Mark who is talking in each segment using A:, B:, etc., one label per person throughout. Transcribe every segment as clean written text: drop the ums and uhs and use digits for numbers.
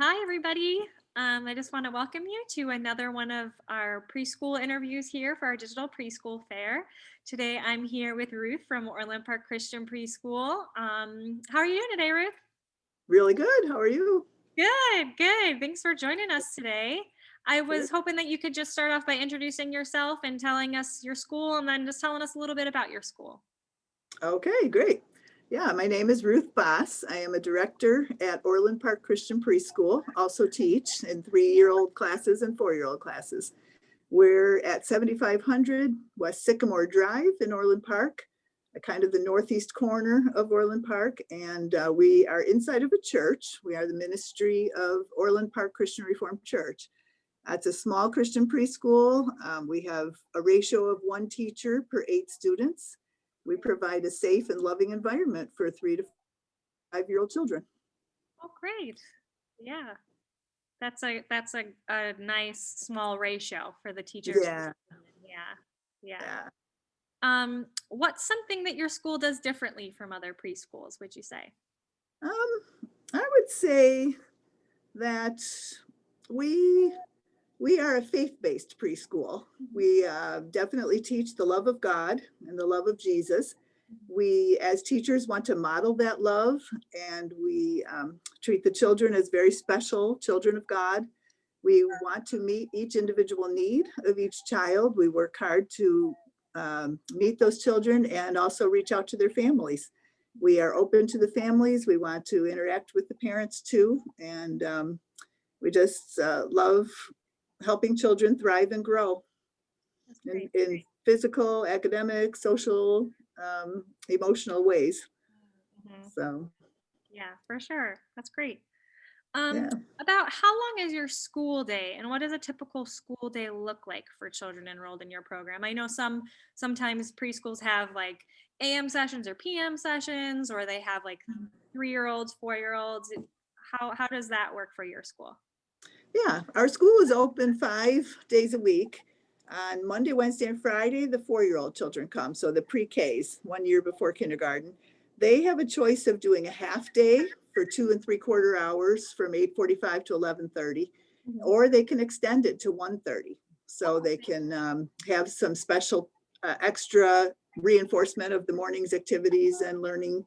A: Hi, everybody. I just want to welcome you to another one of our preschool interviews here for our digital preschool fair. Today, I'm here with Ruth from Orland Park Christian Preschool. How are you doing today, Ruth?
B: Really good. How are you?
A: Good, good. Thanks for joining us today. I
B: Good.
A: was hoping that you could just start off by introducing yourself and telling us your school, and then just telling us a little bit about your school.
B: Okay, great. Yeah, my name is Ruth Boss. I am a director at Orland Park Christian Preschool, also teach in 3-year-old classes and 4-year-old classes. We're at 7500 West Sycamore Drive in Orland Park, kind of the northeast corner of Orland Park, and we are inside of a church. We are the ministry of Orland Park Christian Reformed Church. It's a small Christian preschool. We have a ratio of 1 teacher per 8 students. We provide a safe and loving environment for 3 to 5-year-old children.
A: Oh, great. Yeah. That's a nice small ratio for the teachers.
B: Yeah,
A: Yeah. Yeah.
B: yeah.
A: What's something that your school does differently from other preschools, would you say?
B: Um, I would say that we we are a faith-based preschool. We definitely teach the love of God and the love of Jesus. We, as teachers, want to model that love, and we treat the children as very special children of God. We want to meet each individual need of each child. We work hard to meet those children and also reach out to their families. We are open to the families. We want to interact with the parents too. And we just love helping children thrive and grow
A: That's
B: in,
A: great.
B: in physical, academic, social, emotional ways.
A: Mhm.
B: So,
A: Yeah, for sure. That's great. Um,
B: yeah.
A: about how long is your school day, and what does a typical school day look like for children enrolled in your program? I know sometimes preschools have like AM sessions or PM sessions, or they have like 3-year-olds, 4-year-olds. How does that work for your school?
B: Yeah, our school is open 5 days a week. On Monday, Wednesday, and Friday, the 4-year-old children come. So the pre-Ks, 1 year before kindergarten. They have a choice of doing a half day for 2 3/4 hours from 8:45 to 11:30,
A: Mhm.
B: or they can extend it to 1:30. So
A: Oh,
B: they can have some special extra reinforcement of the morning's activities and learning,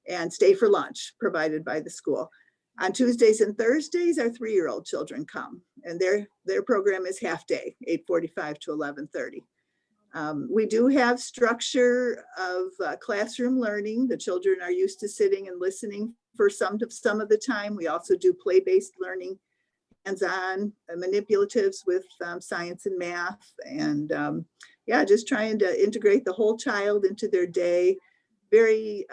B: and stay for lunch provided by the school. On Tuesdays and Thursdays, our 3-year-old children come, and their program is half day, 8:45 to 11:30. We do have structure of classroom learning. The children are used to sitting and listening for some of the time. We also do play-based learning, hands-on manipulatives with science and math, and yeah, just trying to integrate the whole child into their day. Very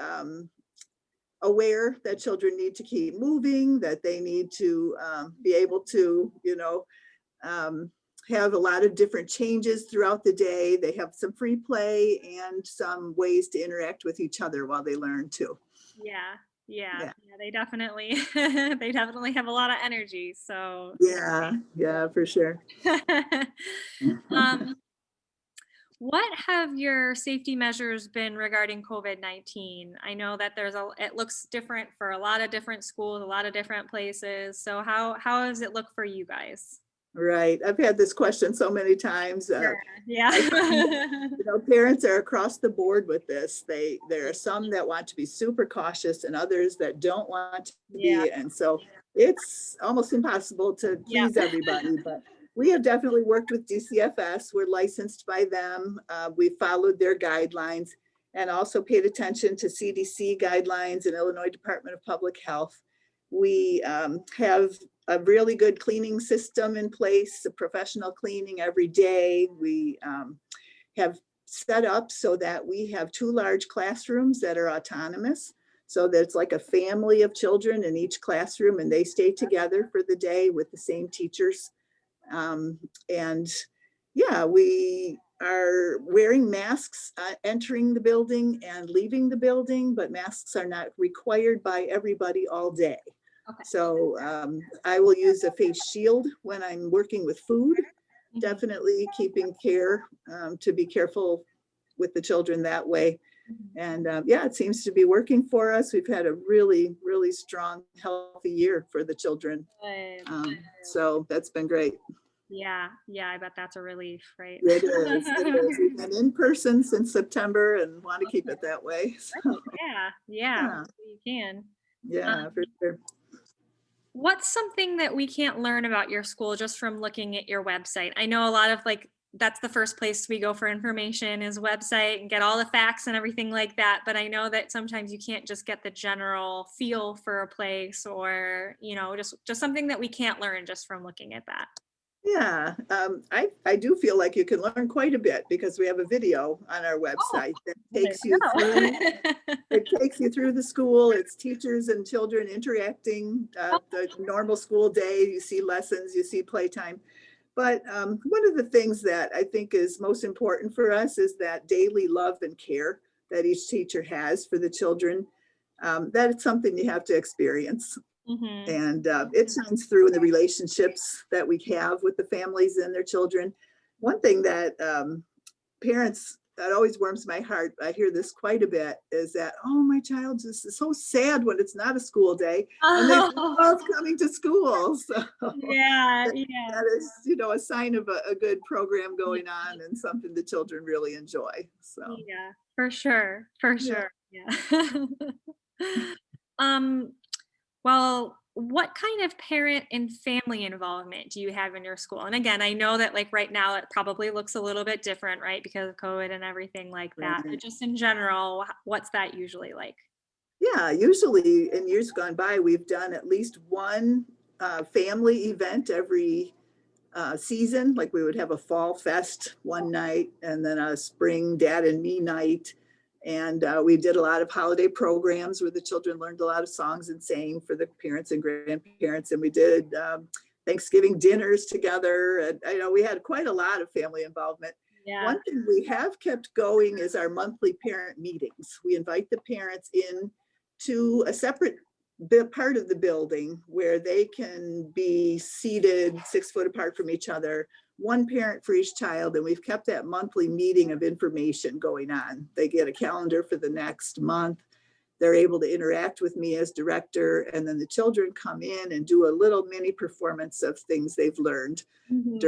B: aware that children need to keep moving, that they need to be able to, um, have a lot of different changes throughout the day. They have some free play and some ways to interact with each other while they learn too.
A: yeah, yeah,
B: Yeah.
A: yeah. They definitely they definitely have a lot of energy. So
B: Yeah. Yeah, for sure.
A: yeah. um, What have your safety measures been regarding COVID-19? I know that it looks different for a lot of different schools, a lot of different places. So how does it look for you guys?
B: Right. I've had this question so many times.
A: Sure. Yeah.
B: I find, parents are across the board with this. There are some that want to be super cautious and others that don't want to
A: Yeah.
B: be. And so it's almost impossible to
A: Yeah.
B: please everybody. But we have definitely worked with DCFS. We're licensed by them. We followed their guidelines and also paid attention to CDC guidelines and Illinois Department of Public Health. We have a really good cleaning system in place, a professional cleaning every day. We have set up so that we have 2 large classrooms that are autonomous. So there's like a family of children in each classroom, and they stay together for the day with the same teachers. And yeah, we are wearing masks entering the building and leaving the building, but masks are not required by everybody all day.
A: Okay.
B: So I will use a face shield when I'm working with food,
A: Mhm.
B: definitely keeping care to be careful with the children that way. And yeah, it seems to be working for us. We've had a really, really strong, healthy year for the children.
A: Good.
B: So that's been great.
A: Yeah, yeah, I bet that's a relief, right?
B: It is. It is. We've been in person since September and want to keep it that way. So,
A: Yeah, yeah,
B: yeah,
A: you can.
B: yeah, for sure.
A: What's something that we can't learn about your school just from looking at your website? I know a lot of like that's the first place we go for information is website and get all the facts and everything like that. But I know that sometimes you can't just get the general feel for a place or, just something that we can't learn just from looking at that.
B: Yeah, I do feel like you can learn quite a bit because we have a video on our
A: Oh,
B: website that
A: well, there
B: takes you through.
A: you go.
B: It takes you through the school. It's teachers and children interacting. The normal school day, you see lessons, you see playtime. But one of the things that I think is most important for us is that daily love and care that each teacher has for the children. That it's something you have to experience.
A: Mhm.
B: And it shines through in the relationships that we have with the families and their children. One thing that parents, that always warms my heart, I hear this quite a bit, is that, oh, my child just is so sad when it's not a school day and they
A: Oh,
B: love coming to school. So
A: yeah,
B: that is, a sign of a good program going on and something the children really enjoy. So,
A: yeah, for sure, for
B: yeah.
A: sure. Yeah. Um, well, what kind of parent and family involvement do you have in your school? And again, I know that like right now it probably looks a little bit different, right? Because of COVID and everything like that. But
B: Right.
A: just in general, what's that usually like?
B: Yeah, usually in years gone by, we've done at least one family event every season. Like we would have a fall fest one night and then a spring dad and me night. And we did a lot of holiday programs where the children learned a lot of songs and sang for the parents and grandparents. And we did Thanksgiving dinners together. And I know we had quite a lot of family involvement.
A: Yeah.
B: One thing we have kept going is our monthly parent meetings. We invite the parents in to a separate part of the building where they can be seated 6 foot apart from each other, one parent for each child. And we've kept that monthly meeting of information going on. They get a calendar for the next month. They're able to interact with me as director, and then the children come in and do a little mini performance of things they've learned
A: Mhm.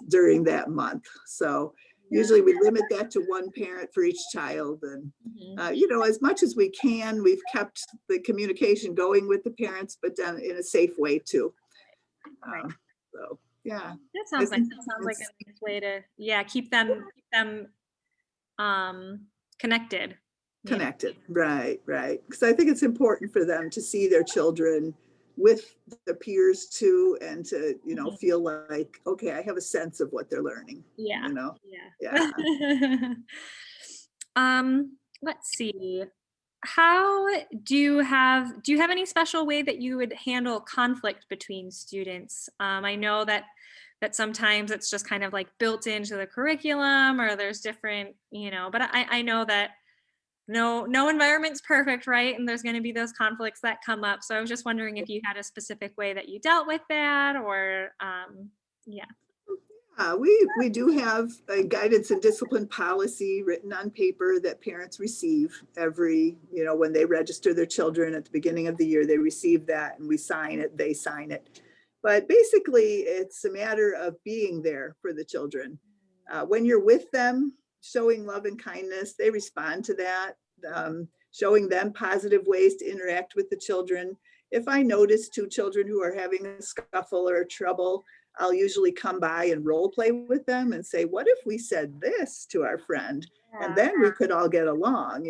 B: during that month. So
A: Yeah.
B: usually we limit that to one parent for each child. And,
A: Mhm.
B: as much as we can, we've kept the communication going with the parents, but done in a safe way too.
A: Right.
B: So, yeah.
A: That
B: I
A: sounds nice.
B: think
A: That sounds like
B: it's,
A: a nice way to, yeah, keep them connected. You know.
B: connected. Right, right. Because I think it's important for them to see their children with the peers too, and to,
A: Mhm.
B: feel like, okay, I have a sense of what they're learning,
A: Yeah.
B: Yeah.
A: Yeah. Let's see. How do you have any special way that you would handle conflict between students? I know that sometimes it's just kind of like built into the curriculum or there's different, but I know that no environment's perfect, right? And there's going to be those conflicts that come up. So I was just wondering if you had a specific way that you dealt with that or yeah.
B: We do have a guidance and discipline policy written on paper that parents receive when they register their children at the beginning of the year, they receive that and we sign it, they sign it. But basically, it's a matter of being there for the children. When you're with them, showing love and kindness, they respond to that, showing them positive ways to interact with the children. If I notice two children who are having a scuffle or trouble, I'll usually come by and role play with them and say, what if we said this to our friend? And
A: Yeah.
B: then we could all get along.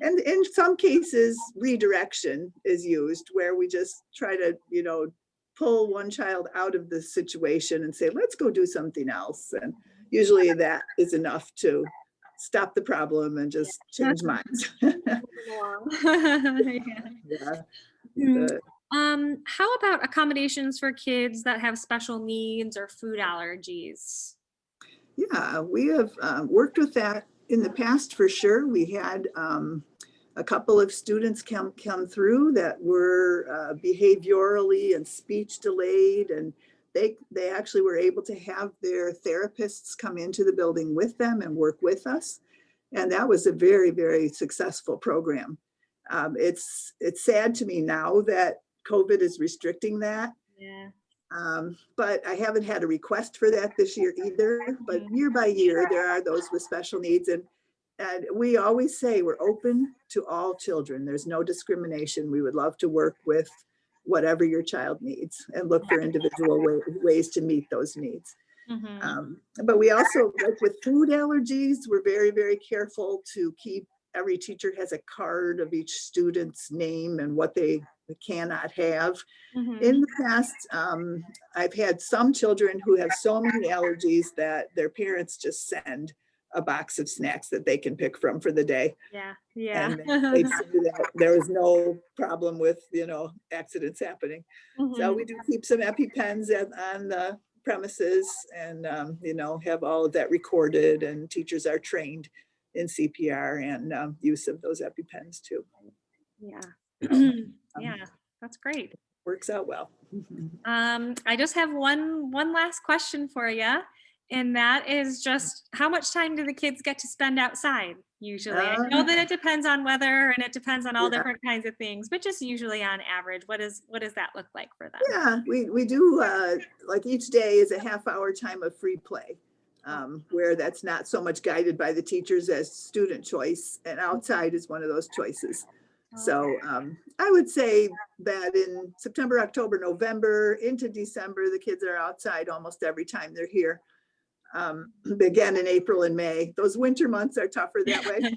B: And in some cases, redirection is used where we just try to, pull one child out of the situation and say, let's go do something else. And usually that is enough to stop the problem and just
A: Yeah.
B: change minds.
A: Moving along. Yeah.
B: Yeah.
A: Mm.
B: Uh,
A: How about accommodations for kids that have special needs or food allergies?
B: Yeah, we have worked with that in the past for sure. We had a couple of students come through that were behaviorally and speech delayed, and they actually were able to have their therapists come into the building with them and work with us. And that was a very, very successful program. It's sad to me now that COVID is restricting that.
A: Yeah.
B: But I haven't had a request for that this year either. But
A: Mhm.
B: year by year, there are those with special needs. And we always say we're open to all children. There's no discrimination. We would love to work with whatever your child needs and look for individual ways to meet those needs.
A: Mhm.
B: But we also, like with food allergies, we're very, very careful to keep, every teacher has a card of each student's name and what they cannot have. In
A: Mhm.
B: the past, I've had some children who have so many allergies that their parents just send a box of snacks that they can pick from for the day.
A: Yeah. Yeah.
B: And they say that there was no problem with, accidents happening. So
A: Mhm.
B: we do keep some EpiPens on the premises and, have all of that recorded, and teachers are trained in CPR and use of those EpiPens too.
A: Yeah.
B: So,
A: Yeah, that's great.
B: works out well.
A: I just have one last question for you, and that is just how much time do the kids get to spend outside usually? I know
B: Um,
A: that it depends on weather and it depends on all
B: yeah,
A: different kinds of things, but just usually on average, what does that look like for them?
B: yeah, we do, like each day is a half-hour time of free play,
A: Oh,
B: where that's not so much guided by the teachers as student choice, and outside is one of those choices.
A: okay.
B: So I would say that in September, October, November into December, the kids are outside almost every time they're here. Again in April and May. Those winter months are tougher that way,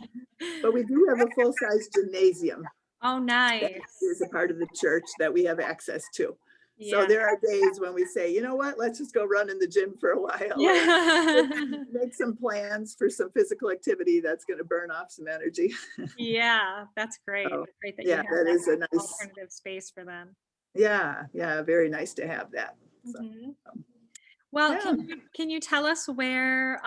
B: but we do have a full-size gymnasium
A: Oh,
B: that is
A: nice.
B: a part of the church that we have access to. So
A: Yeah.
B: there are days when we say, you know what, let's just go run in the gym for a while or
A: Yeah.
B: make some plans for some physical activity that's going to burn off some energy.
A: Yeah, that's great.
B: So
A: It's great that you
B: yeah,
A: have
B: that
A: that
B: is a
A: kind of
B: nice,
A: alternative space for them.
B: yeah, very nice to have that. So
A: Mhm. Well,
B: yeah.
A: can you tell us where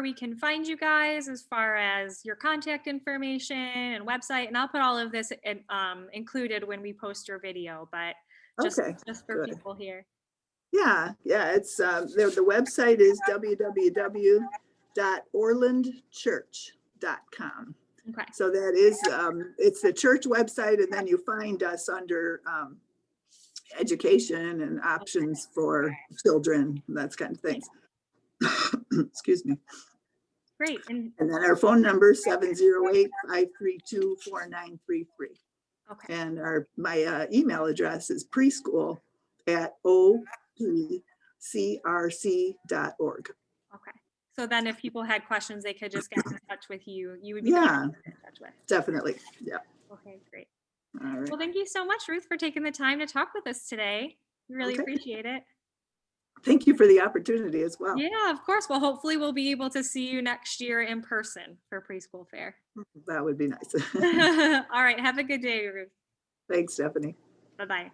A: we can find you guys as far as your contact information and website? And I'll put all of this included when we post your video, but just
B: Okay,
A: just for
B: good.
A: people here.
B: Yeah, it's the website is www.orlandchurch.com.
A: Okay.
B: So that is it's the church website, and then you find us under education and
A: Okay.
B: options for children, that's kind of things. Excuse me.
A: Great. And
B: And then our phone number 708-532-4933.
A: okay.
B: And my email address is preschool@opcrc.org.
A: Okay. So then if people had questions, they could just get in touch with you. You would be the person
B: Yeah,
A: to get in touch with.
B: definitely. Yeah.
A: Okay, great.
B: All right.
A: Well, thank you so much, Ruth, for taking the time to talk with us today. We really
B: Okay.
A: appreciate it.
B: Thank you for the opportunity as well.
A: Yeah, of course. Well, hopefully we'll be able to see you next year in person for preschool fair.
B: That would be nice.
A: All right. Have a good day, Ruth.
B: Thanks, Stephanie.
A: Bye bye.